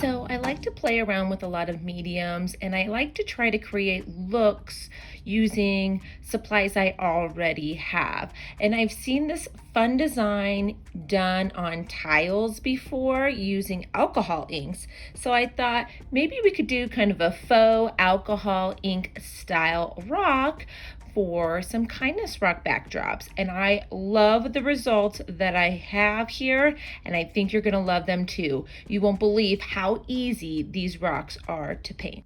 So I like to play around with a lot of mediums, and I like to try to create looks using supplies I already have. And I've seen this fun design done on tiles before using alcohol inks. So I thought maybe we could do kind of a faux alcohol ink style rock for some kindness rock backdrops, and I love the results that I have here, and I think you're going to love them too. You won't believe how easy these rocks are to paint.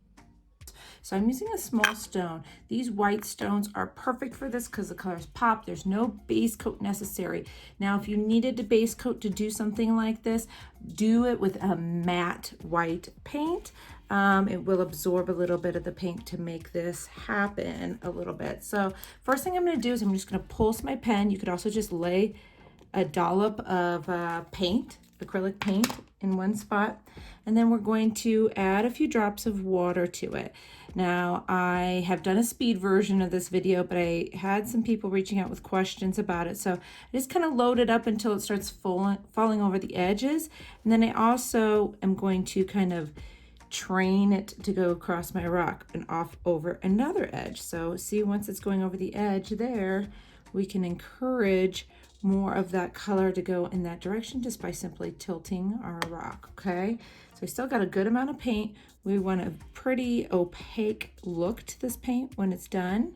So I'm using a small stone. These white stones are perfect for this because the colors pop. There's no base coat necessary. Now, if you needed a base coat to do something like this, do it with a matte white paint. It will absorb a little bit of the paint to make this happen a little bit. So first thing I'm going to do is I'm just going to pulse my pen. You could also just lay a dollop of paint, acrylic paint, in one spot, and then we're going to add a few drops of water to it. Now, I have done a speed version of this video, but I had some people reaching out with questions about it, so I just kind of load it up until it starts falling over the edges, and then I also am going to kind of train it to go across my rock and off over another edge. So see, once it's going over the edge there, we can encourage more of that color to go in that direction just by simply tilting our rock. Okay, so I still got a good amount of paint. We want a pretty opaque look to this paint when it's done,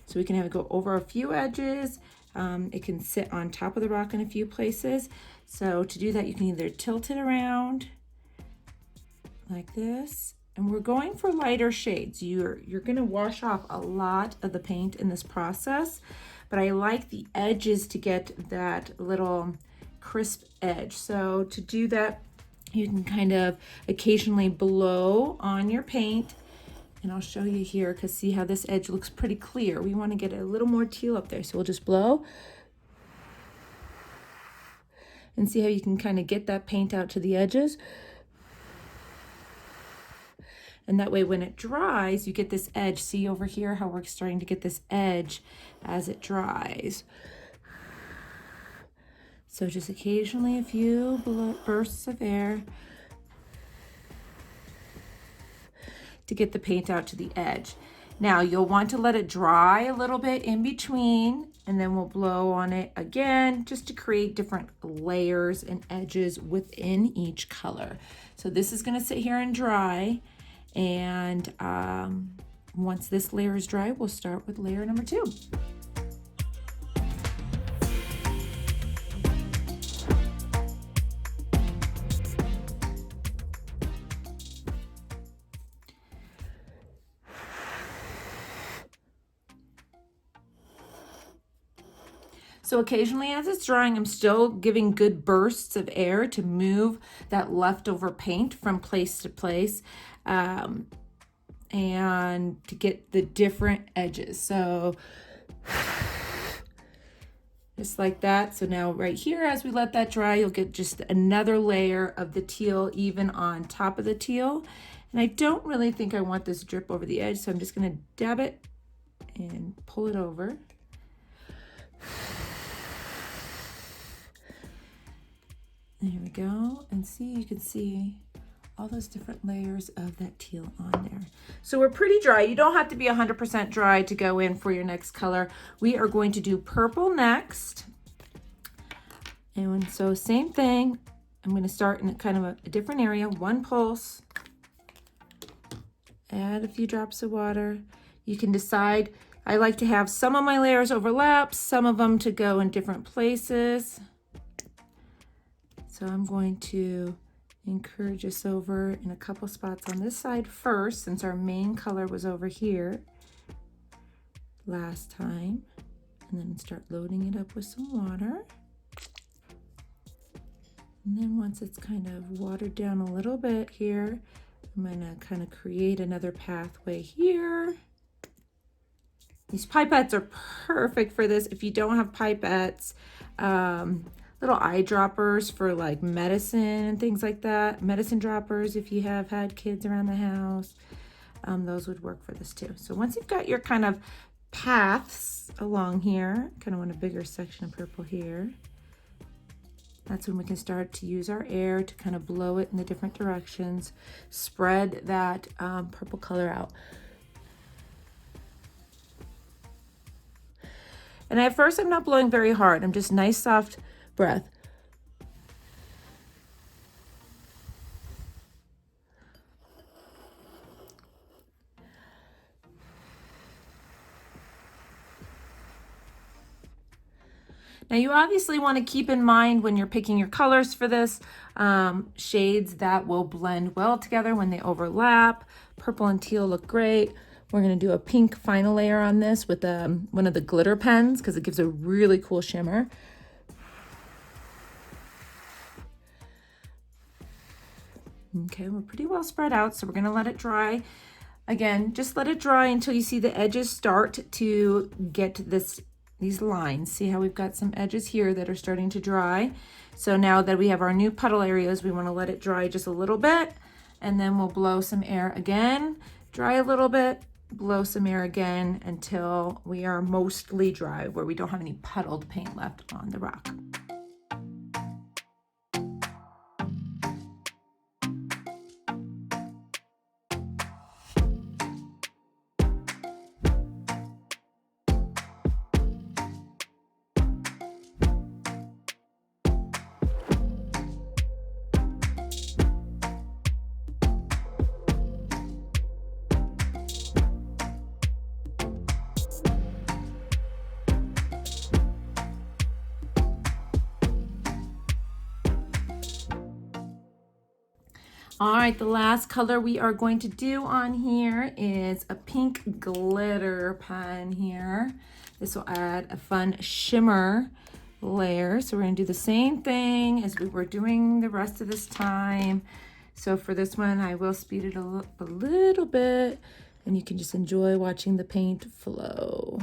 so we can have it go over a few edges. It can sit on top of the rock in a few places. So to do that, you can either tilt it around like this, and we're going for lighter shades. You're going to wash off a lot of the paint in this process, but I like the edges to get that little crisp edge. So to do that, you can kind of occasionally blow on your paint, and I'll show you here, because see how this edge looks pretty clear. We want to get a little more teal up there, so we'll just blow and see how you can kind of get that paint out to the edges. And that way when it dries, you get this edge. See over here how we're starting to get this edge as it dries. So just occasionally a few bursts of air to get the paint out to the edge. Now you'll want to let it dry a little bit in between, and then we'll blow on it again just to create different layers and edges within each color. So this is going to sit here and dry. And once this layer is dry, we'll start with layer number 2. So occasionally as it's drying, I'm still giving good bursts of air to move that leftover paint from place to place, and to get the different edges. So just like that. So now right here, as we let that dry, you'll get just another layer of the teal even on top of the teal. And I don't really think I want this drip over the edge, so I'm just going to dab it and pull it over. There we go, and see, you can see all those different layers of that teal on there. So we're pretty dry. You don't have to be 100% dry to go in for your next color. We are going to do purple next. And so same thing, I'm going to start in kind of a different area, one pulse, add a few drops of water. You can decide, I like to have some of my layers overlap, some of them to go in different places. So I'm going to encourage us over in a couple spots on this side first, since our main color was over here last time, and then start loading it up with some water. And then once it's kind of watered down a little bit here, I'm going to kind of create another pathway here. These pipettes are perfect for this. If you don't have pipettes, little eyedroppers for like medicine and things like that. Medicine droppers, if you have had kids around the house, those would work for this too. So once you've got your kind of paths along here, kind of want a bigger section of purple here. That's when we can start to use our air to kind of blow it in the different directions. Spread that purple color out. And at first I'm not blowing very hard. I'm just nice soft breath. Now you obviously want to keep in mind when you're picking your colors for this, shades that will blend well together when they overlap. Purple and teal look great. We're going to do a pink final layer on this with one of the glitter pens because it gives a really cool shimmer. Okay, we're pretty well spread out, so we're going to let it dry. Again, just let it dry until you see the edges start to get these lines. See how we've got some edges here that are starting to dry. So now that we have our new puddle areas, we want to let it dry just a little bit, and then we'll blow some air again, dry a little bit, blow some air again until we are mostly dry, where we don't have any puddled paint left on the rock. All right, the last color we are going to do on here is a pink glitter pen here. This will add a fun shimmer layer. So we're gonna do the same thing as we were doing the rest of this time. So for this one, I will speed it a little bit, and you can just enjoy watching the paint flow.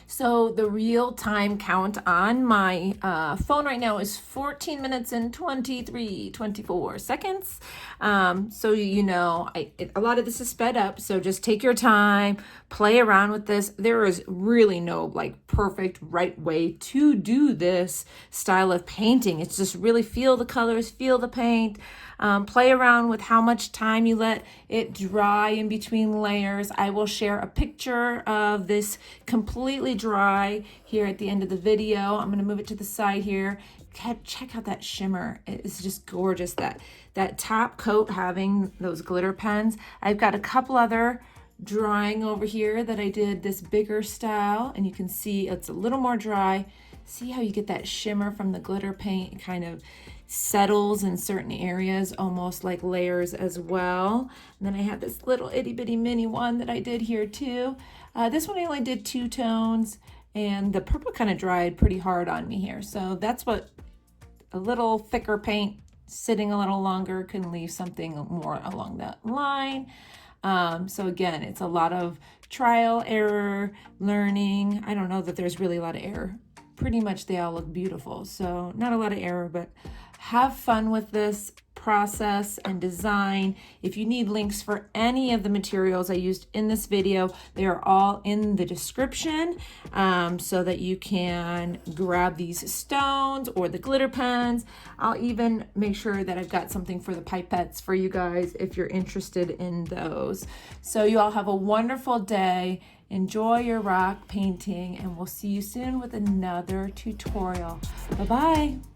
So the real time count on my phone right now is 14 minutes and 24 seconds. So you know, a lot of this is sped up, so just take your time, play around with this. There is really no like perfect right way to do this style of painting. It's just really feel the colors, feel the paint. Play around with how much time you let it dry in between layers. I will share a picture of this completely dry here at the end of the video. I'm going to move it to the side here. Check out that shimmer. It's just gorgeous. That top coat having those glitter pens. I've got a couple other drying over here that I did this bigger style, and you can see it's a little more dry. See how you get that shimmer from the glitter paint? It kind of settles in certain areas, almost like layers as well. And then I have this little itty bitty mini one that I did here too. This one I only did 2 tones, and the purple kind of dried pretty hard on me here. So that's what a little thicker paint sitting a little longer can leave something more along that line. So again, it's a lot of trial, error, learning. I don't know that there's really a lot of error. Pretty much they all look beautiful. So not a lot of error, but have fun with this process and design. If you need links for any of the materials I used in this video, they are all in the description, so that you can grab these stones or the glitter pens. I'll even make sure that I've got something for the pipettes for you guys if you're interested in those. So you all have a wonderful day. Enjoy your rock painting, and we'll see you soon with another tutorial. Bye-bye.